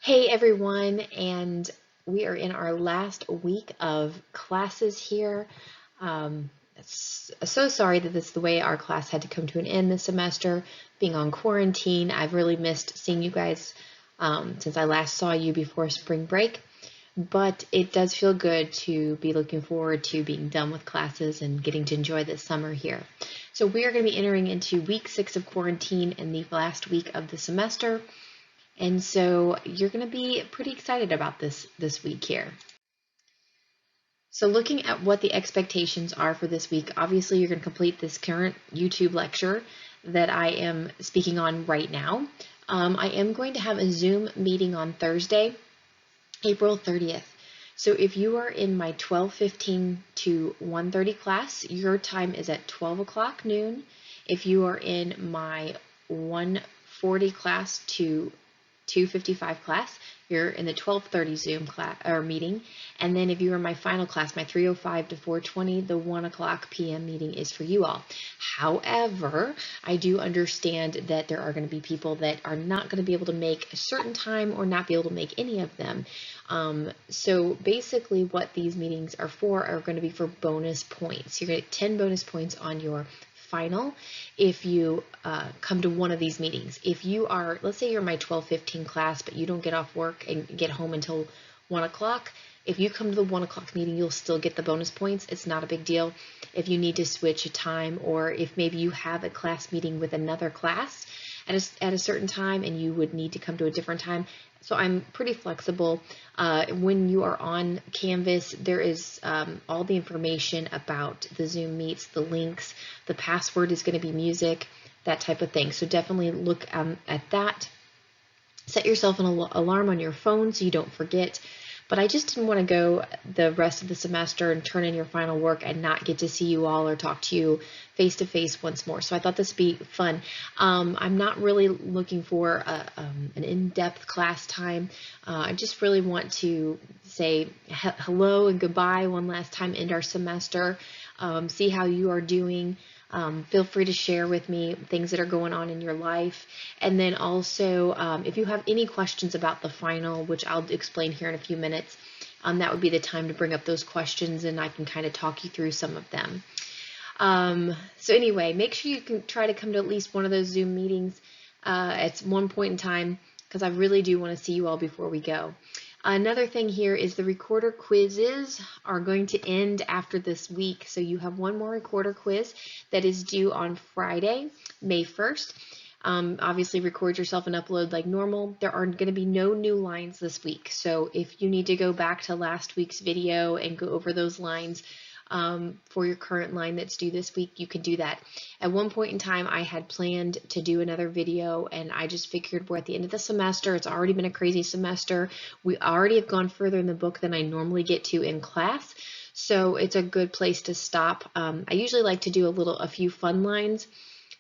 Hey everyone, and we are in our last week of classes here. So sorry that this is the way our class had to come to an end this semester. Being on quarantine, I've really missed seeing you guys since I last saw you before spring break. But it does feel good to be looking forward to being done with classes and getting to enjoy this summer here. So we are going to be entering into week 6 of quarantine and the last week of the semester. And so you're going to be pretty excited about this week here. So looking at what the expectations are for this week, obviously you're going to complete this current YouTube lecture that I am speaking on right now. I am going to have a Zoom meeting on Thursday, April 30th. So if you are in my 12:15 to 1:30 class, your time is at 12 o'clock noon. If you are in my 1:40 class to 2:55 class, you're in the 12:30 Zoom class or meeting. And then if you are in my final class, my 3:05 to 4:20, the 1 o'clock p.m. meeting is for you all. However, I do understand that there are going to be people that are not going to be able to make a certain time or not be able to make any of them. So basically what these meetings are for are going to be for bonus points. You're going to get 10 bonus points on your final if you come to one of these meetings. If you are, let's say you're in my 12:15 class, but you don't get off work and get home until 1 o'clock, if you come to the 1 o'clock meeting, you'll still get the bonus points. It's not a big deal. If you need to switch a time, or if maybe you have a class meeting with another class at a certain time and you would need to come to a different time. So I'm pretty flexible. When you are on Canvas, there is all the information about the Zoom meets, the links, the password is going to be music, that type of thing. So definitely look at that. Set yourself an alarm on your phone so you don't forget. But I just didn't want to go the rest of the semester and turn in your final work and not get to see you all or talk to you face to face once more. So I thought this would be fun. I'm not really looking for an in-depth class time. I just really want to say hello and goodbye one last time, end our semester, see how you are doing. Feel free to share with me things that are going on in your life. And then also, if you have any questions about the final, which I'll explain here in a few minutes, that would be the time to bring up those questions and I can kind of talk you through some of them. So anyway, make sure you can try to come to at least one of those Zoom meetings at one point in time, because I really do want to see you all before we go. Another thing here is the recorder quizzes are going to end after this week. So you have one more recorder quiz that is due on Friday, May 1st. Obviously record yourself and upload like normal. There are going to be no new lines this week. So if you need to go back to last week's video and go over those lines, for your current line that's due this week, you can do that. At one point in time, I had planned to do another video, and I just figured we're at the end of the semester. It's already been a crazy semester. We already have gone further in the book than I normally get to in class, so it's a good place to stop. I usually like to do a few fun lines.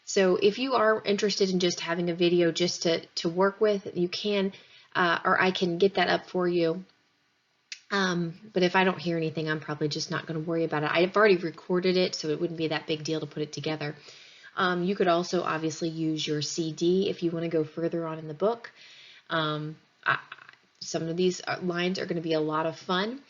So if you are interested in just having a video just to work with, you can, or I can get that up for you. But if I don't hear anything, I'm probably just not going to worry about it. I've already recorded it, so it wouldn't be that big deal to put it together. You could also obviously use your CD if you want to go further on in the book. Some of these lines are going to be a lot of fun.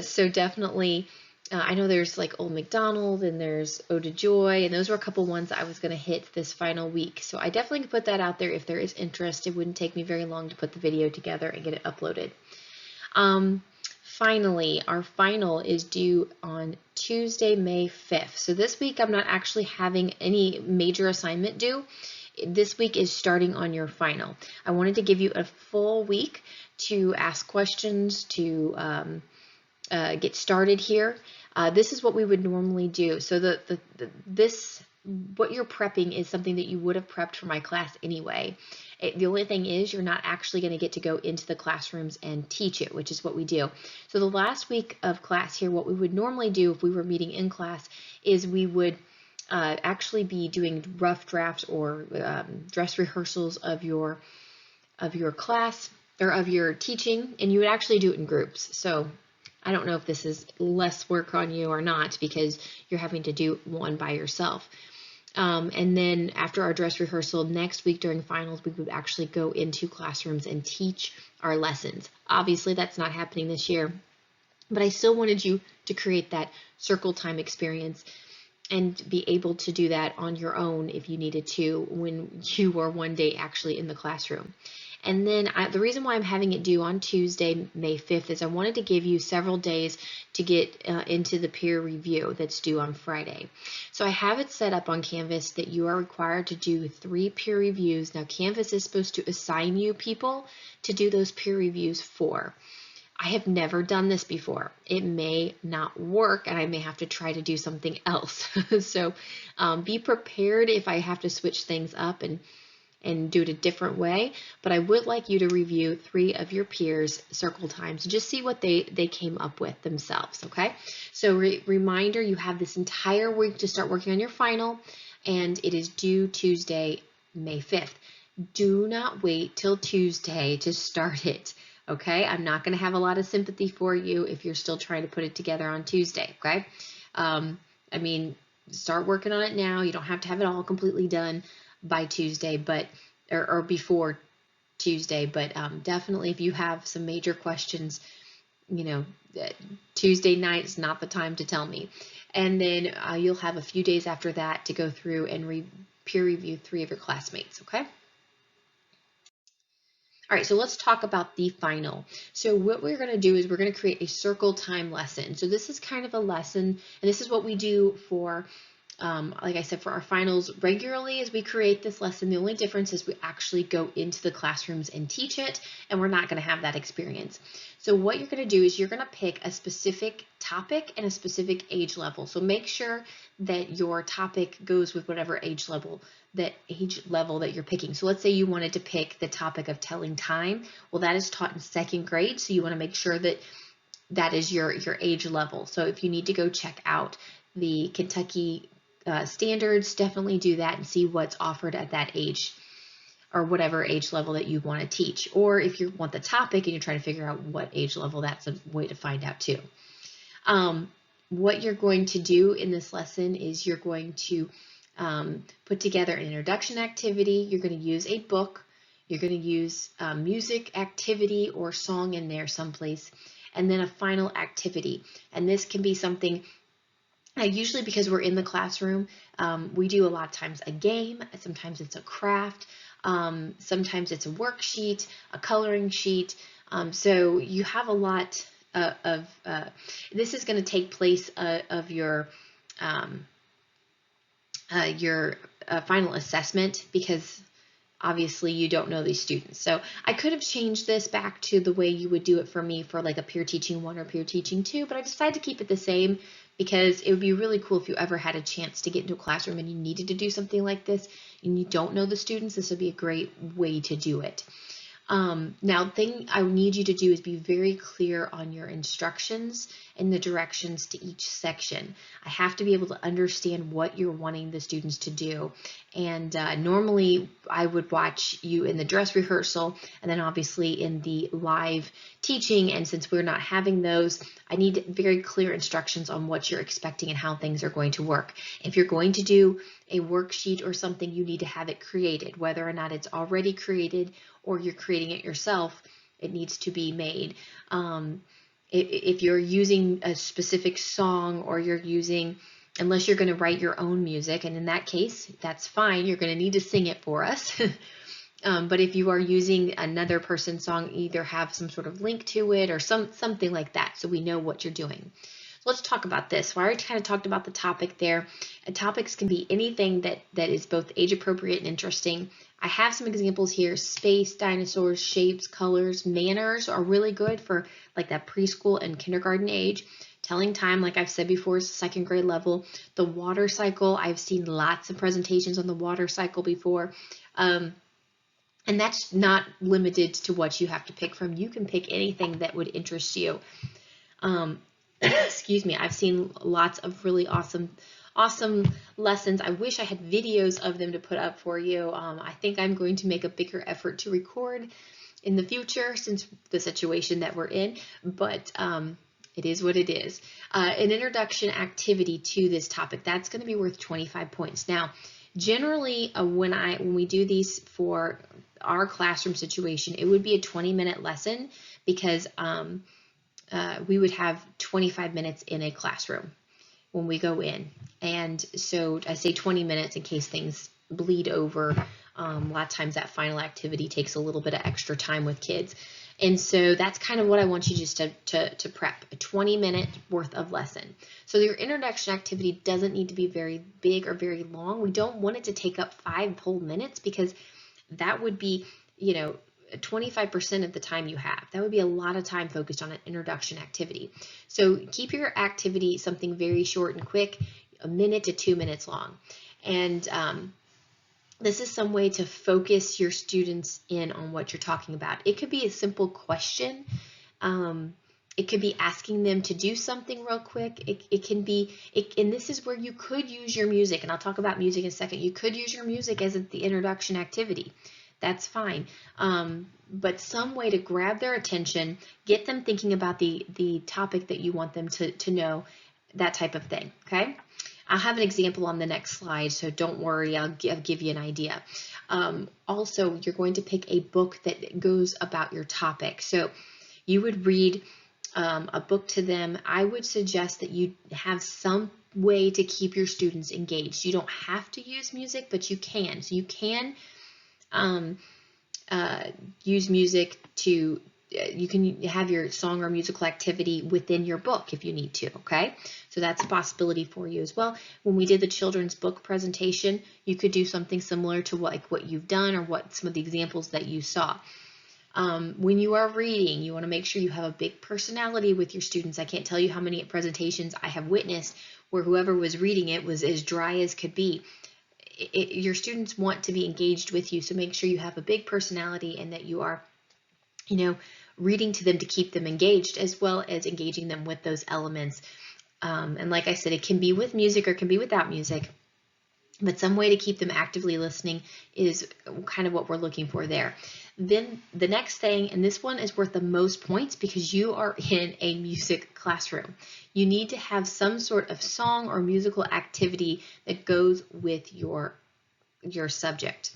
So definitely, I know there's like Old MacDonald and there's Ode to Joy, and those were a couple ones I was going to hit this final week. So I definitely could put that out there if there is interest. It wouldn't take me very long to put the video together and get it uploaded. Finally, our final is due on Tuesday, May 5th. So this week I'm not actually having any major assignment due. This week is starting on your final. I wanted to give you a full week to ask questions, to get started here. This is what we would normally do. So what you're prepping is something that you would have prepped for my class anyway. The only thing is you're not actually going to get to go into the classrooms and teach it, which is what we do. So the last week of class here, what we would normally do if we were meeting in class is we would actually be doing rough drafts or dress rehearsals of your class or of your teaching, and you would actually do it in groups. So I don't know if this is less work on you or not because you're having to do one by yourself. And then after our dress rehearsal next week during finals, we would actually go into classrooms and teach our lessons. Obviously, that's not happening this year, but I still wanted you to create that circle time experience and be able to do that on your own if you needed to when you were one day actually in the classroom. And then the reason why I'm having it due on Tuesday, May 5th, is I wanted to give you several days to get into the peer review that's due on Friday. So I have it set up on Canvas that you are required to do 3 peer reviews. Now, Canvas is supposed to assign you people to do those peer reviews for. I have never done this before. It may not work and I may have to try to do something else. So be prepared if I have to switch things up and do it a different way. But I would like you to review 3 of your peers' circle times. Just see what they came up with themselves, okay? So reminder, you have this entire week to start working on your final, and it is due Tuesday, May 5th. Do not wait till Tuesday to start it. Okay, I'm not going to have a lot of sympathy for you if you're still trying to put it together on Tuesday, okay? I mean, start working on it now. You don't have to have it all completely done by Tuesday, but or before Tuesday, but definitely if you have some major questions, you know, Tuesday night is not the time to tell me. And then you'll have a few days after that to go through and peer review 3 of your classmates, okay? All right, so let's talk about the final. So what we're going to do is we're going to create a circle time lesson. So this is kind of a lesson, and this is what we do for, like I said, for our finals regularly as we create this lesson. The only difference is we actually go into the classrooms and teach it, and we're not going to have that experience. So what you're going to do is you're going to pick a specific topic and a specific age level. So make sure that your topic goes with whatever age level that you're picking. So let's say you wanted to pick the topic of telling time. Well, that is taught in 2nd grade, so you want to make sure that that is your age level. So if you need to go check out the Kentucky standards, definitely do that and see what's offered at that age or whatever age level that you want to teach. Or if you want the topic and you're trying to figure out what age level, that's a way to find out too. What you're going to do in this lesson is you're going to put together an introduction activity. You're going to use a book. You're going to use music activity or song in there someplace, and then a final activity. And this can be something, usually because we're in the classroom, we do a lot of times a game. Sometimes it's a craft. Sometimes it's a worksheet, a coloring sheet. So you have a lot of this is going to take place of your final assessment, because obviously you don't know these students. So I could have changed this back to the way you would do it for me for like a peer teaching 1 or peer teaching 2, but I decided to keep it the same because it would be really cool if you ever had a chance to get into a classroom and you needed to do something like this and you don't know the students. This would be a great way to do it. Now, the thing I need you to do is be very clear on your instructions and the directions to each section. I have to be able to understand what you're wanting the students to do. And normally I would watch you in the dress rehearsal and then obviously in the live teaching. And since we're not having those, I need very clear instructions on what you're expecting and how things are going to work. If you're going to do a worksheet or something, you need to have it created, whether or not it's already created or you're creating it yourself. It needs to be made. If you're using a specific song or you're using, unless you're going to write your own music, and in that case, that's fine. You're going to need to sing it for us. But if you are using another person's song, either have some sort of link to it or something like that, so we know what you're doing. So let's talk about this. So I already kind of talked about the topic there. And topics can be anything that is both age appropriate and interesting. I have some examples here. Space, dinosaurs, shapes, colors, manners are really good for like that preschool and kindergarten age. Telling time, like I've said before, is 2nd grade level. The water cycle, I've seen lots of presentations on the water cycle before. And that's not limited to what you have to pick from. You can pick anything that would interest you. Excuse me, I've seen lots of really awesome lessons. I wish I had videos of them to put up for you. I think I'm going to make a bigger effort to record in the future since the situation that we're in, but it is what it is. An introduction activity to this topic, that's going to be worth 25 points. Now, Generally, when we do these for our classroom situation, it would be a 20-minute lesson because we would have 25 minutes in a classroom when we go in. And so I say 20 minutes in case things bleed over. A lot of times that final activity takes a little bit of extra time with kids. And so that's kind of what I want you just to prep, a 20-minute worth of lesson. So your introduction activity doesn't need to be very big or very long. We don't want it to take up 5 whole minutes because that would be, 25% of the time you have. That would be a lot of time focused on an introduction activity. So keep your activity something very short and quick, 1 minute to 2 minutes long. And this is some way to focus your students in on what you're talking about. It could be a simple question. It could be asking them to do something real quick. It can be, and this is where you could use your music, and I'll talk about music in a second. You could use your music as the introduction activity. That's fine. But some way to grab their attention, get them thinking about the topic that you want them to know, that type of thing, okay? I'll have an example on the next slide, so don't worry, I'll give you an idea. Also, you're going to pick a book that goes about your topic. So you would read a book to them. I would suggest that you have some way to keep your students engaged. You don't have to use music, but you can. So you can use music to, you can have your song or musical activity within your book if you need to, okay? So that's a possibility for you as well. When we did the children's book presentation, you could do something similar to what you've done or what some of the examples that you saw. When you are reading, you want to make sure you have a big personality with your students. I can't tell you how many presentations I have witnessed where whoever was reading it was as dry as could be. Your students want to be engaged with you, so make sure you have a big personality and that you are, reading to them to keep them engaged, as well as engaging them with those elements. And like I said, it can be with music or it can be without music, but some way to keep them actively listening is kind of what we're looking for there. Then the next thing, and this one is worth the most points because you are in a music classroom. You need to have some sort of song or musical activity that goes with your subject.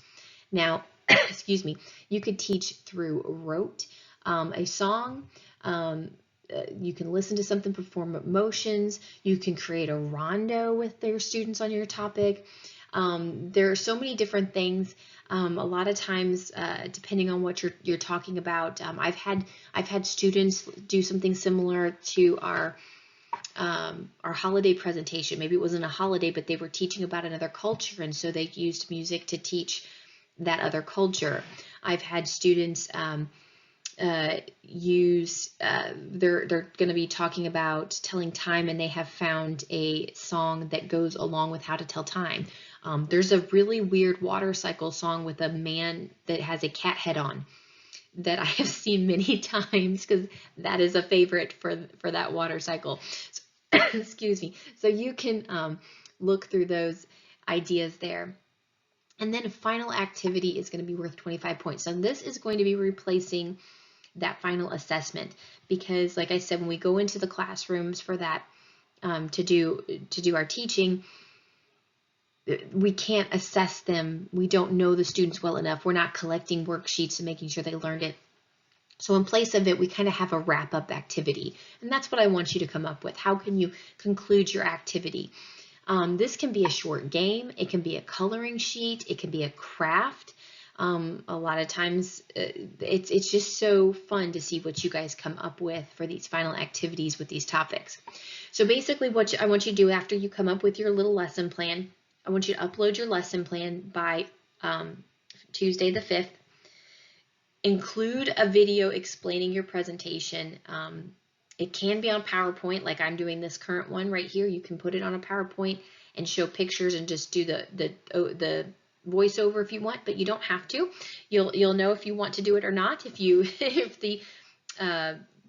Now, excuse me, you could teach through rote, a song, you can listen to something, perform motions, you can create a rondo with their students on your topic. There are so many different things. A lot of times, depending on what you're talking about, I've had students do something similar to our holiday presentation. Maybe it wasn't a holiday, but they were teaching about another culture, and so they used music to teach that other culture. I've had students they're going to be talking about telling time, and they have found a song that goes along with how to tell time. There's a really weird water cycle song with a man that has a cat head on that I have seen many times because that is a favorite for that water cycle. So, excuse me. So you can look through those ideas there. And then a final activity is going to be worth 25 points. So this is going to be replacing that final assessment because, like I said, when we go into the classrooms for that to do our teaching, we can't assess them. We don't know the students well enough. We're not collecting worksheets and making sure they learned it. So in place of it, we kind of have a wrap-up activity, and that's what I want you to come up with. How can you conclude your activity? This can be a short game. It can be a coloring sheet. It can be a craft. A lot of times it's just so fun to see what you guys come up with for these final activities with these topics. So basically what I want you to do after you come up with your little lesson plan, I want you to upload your lesson plan by Tuesday the 5th. Include a video explaining your presentation. It can be on PowerPoint, like I'm doing this current one right here. You can put it on a PowerPoint and show pictures and just do the voiceover if you want, but you don't have to. You'll know if you want to do it or not. If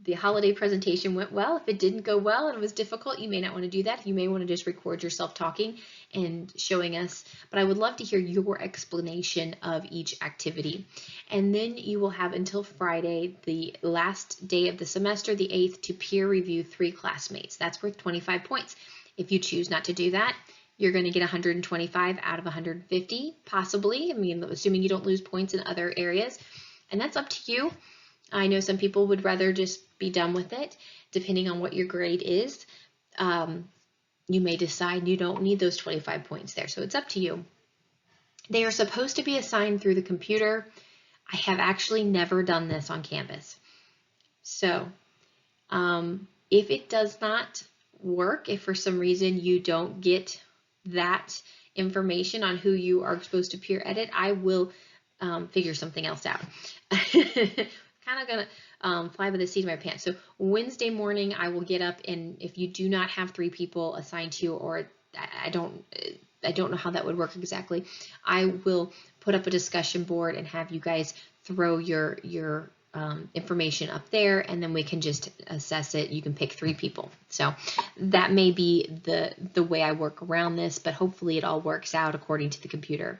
the holiday presentation went well. If it didn't go well and it was difficult, you may not want to do that. You may want to just record yourself talking and showing us, but I would love to hear your explanation of each activity. And then you will have until Friday, the last day of the semester, the 8th, to peer review 3 classmates. That's worth 25 points. If you choose not to do that, you're going to get 125 out of 150, possibly. I mean, assuming you don't lose points in other areas. And that's up to you. I know some people would rather just be done with it, depending on what your grade is. You may decide you don't need those 25 points there, so it's up to you. They are supposed to be assigned through the computer. I have actually never done this on Canvas. So if it does not work, if for some reason you don't get that information on who you are supposed to peer edit, I will figure something else out. Kind of gonna fly by the seat of my pants. So Wednesday morning I will get up, and if you do not have 3 people assigned to you, or I don't know how that would work exactly, I will put up a discussion board and have you guys throw your information up there, and then we can just assess it. You can pick 3 people. So that may be the way I work around this, but hopefully it all works out according to the computer.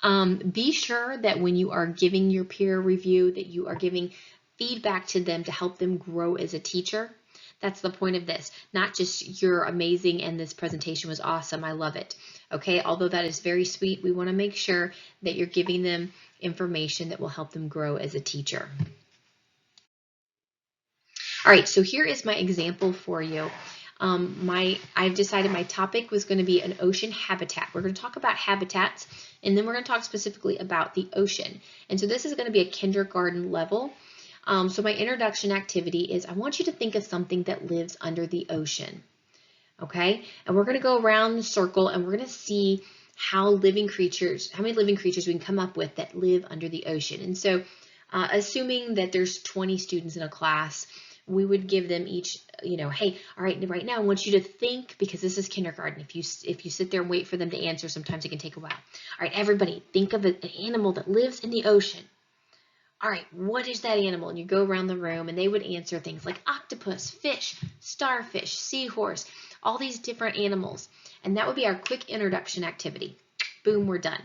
Be sure that when you are giving your peer review, that you are giving feedback to them to help them grow as a teacher. That's the point of this, not just you're amazing and this presentation was awesome, I love it. Okay, although that is very sweet, we want to make sure that you're giving them information that will help them grow as a teacher. All right, so here is my example for you. I've decided my topic was going to be an ocean habitat. We're going to talk about habitats, and then we're going to talk specifically about the ocean. And so this is going to be a kindergarten level. So my introduction activity is I want you to think of something that lives under the ocean. Okay, and we're going to go around the circle, and we're going to see how many living creatures we can come up with that live under the ocean. And so assuming that there's 20 students in a class, we would give them each, hey, all right, right now I want you to think, because this is kindergarten. If you sit there and wait for them to answer, sometimes it can take a while. All right, everybody, think of an animal that lives in the ocean. All right, what is that animal? And you go around the room, and they would answer things like octopus, fish, starfish, seahorse, all these different animals. And that would be our quick introduction activity. Boom, we're done.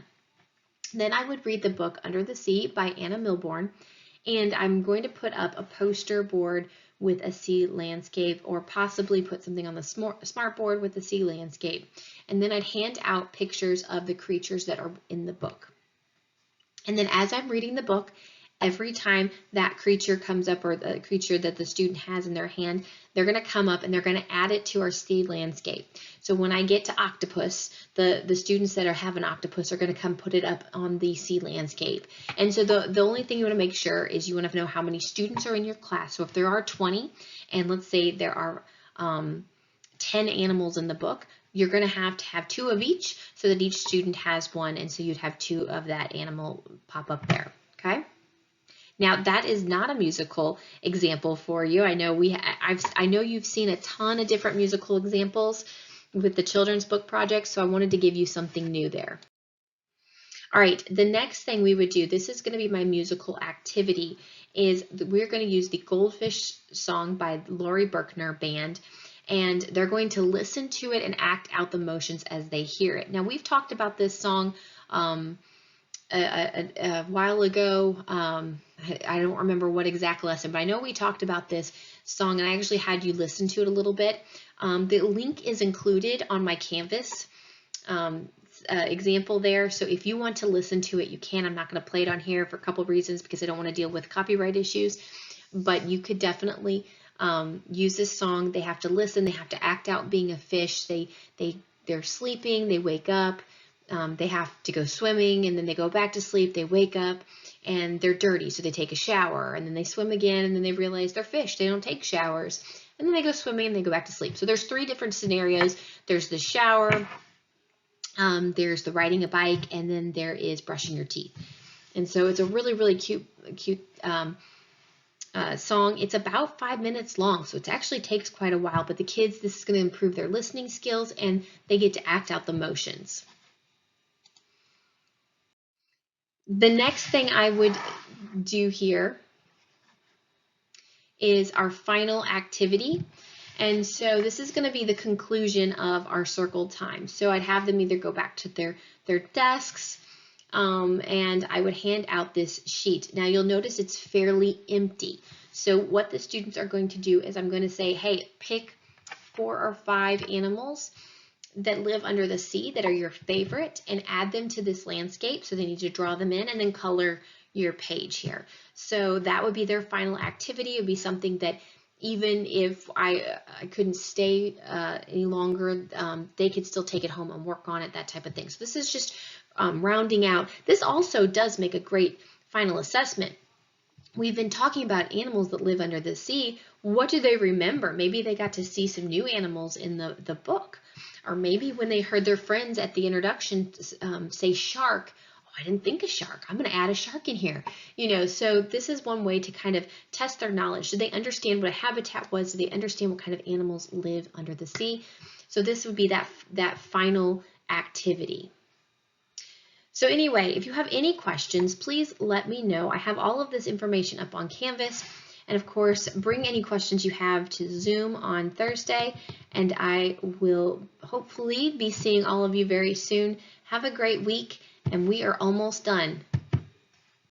Then I would read the book Under the Sea by Anna Milbourne, and I'm going to put up a poster board with a sea landscape, or possibly put something on the smart board with the sea landscape. And then I'd hand out pictures of the creatures that are in the book. And then as I'm reading the book, every time that creature comes up, or the creature that the student has in their hand, they're going to come up and they're going to add it to our sea landscape. So when I get to octopus, the students that have an octopus are going to come put it up on the sea landscape. And so the only thing you want to make sure is you want to know how many students are in your class. So if there are 20, and let's say there are 10 animals in the book, you're going to have 2 of each, so that each student has 1, and so you'd have 2 of that animal pop up there. Okay. Now that is not a musical example for you. I know I know you've seen a ton of different musical examples with the children's book project, so I wanted to give you something new there. All right, the next thing we would do, this is going to be my musical activity, is we're going to use the Goldfish song by Laurie Berkner Band, and they're going to listen to it and act out the motions as they hear it. Now we've talked about this song a while ago. I don't remember what exact lesson, but I know we talked about this song, and I actually had you listen to it a little bit. The link is included on my Canvas example there, so if you want to listen to it, you can. I'm not going to play it on here for a couple of reasons, because I don't want to deal with copyright issues, but you could definitely use this song. They have to listen, they have to act out being a fish, they're sleeping, they wake up, they have to go swimming, and then they go back to sleep, they wake up, and they're dirty, so they take a shower, and then they swim again, and then they realize they're fish, they don't take showers, and then they go swimming and they go back to sleep. So there's 3 different scenarios. There's the shower, there's the riding a bike, and then there is brushing your teeth. And so it's a really, really cute song. It's about 5 minutes long, so it actually takes quite a while, but the kids, this is going to improve their listening skills, and they get to act out the motions. The next thing I would do here is our final activity. And so this is going to be the conclusion of our circle time. So I'd have them either go back to their desks, and I would hand out this sheet. Now you'll notice it's fairly empty. So what the students are going to do is I'm going to say, hey, pick 4 or 5 animals that live under the sea that are your favorite and add them to this landscape. So they need to draw them in and then color your page here. So that would be their final activity. It would be something that even if I couldn't stay any longer, they could still take it home and work on it, that type of thing. So this is just rounding out. This also does make a great final assessment. We've been talking about animals that live under the sea. What do they remember? Maybe they got to see some new animals in the book. Or maybe when they heard their friends at the introduction say shark, oh, I didn't think of shark. I'm going to add a shark in here. You know, so this is one way to kind of test their knowledge. Do they understand what a habitat was? Do they understand what kind of animals live under the sea? So this would be that final activity. So anyway, if you have any questions, please let me know. I have all of this information up on Canvas. And of course, bring any questions you have to Zoom on Thursday, and I will hopefully be seeing all of you very soon. Have a great week, and we are almost done.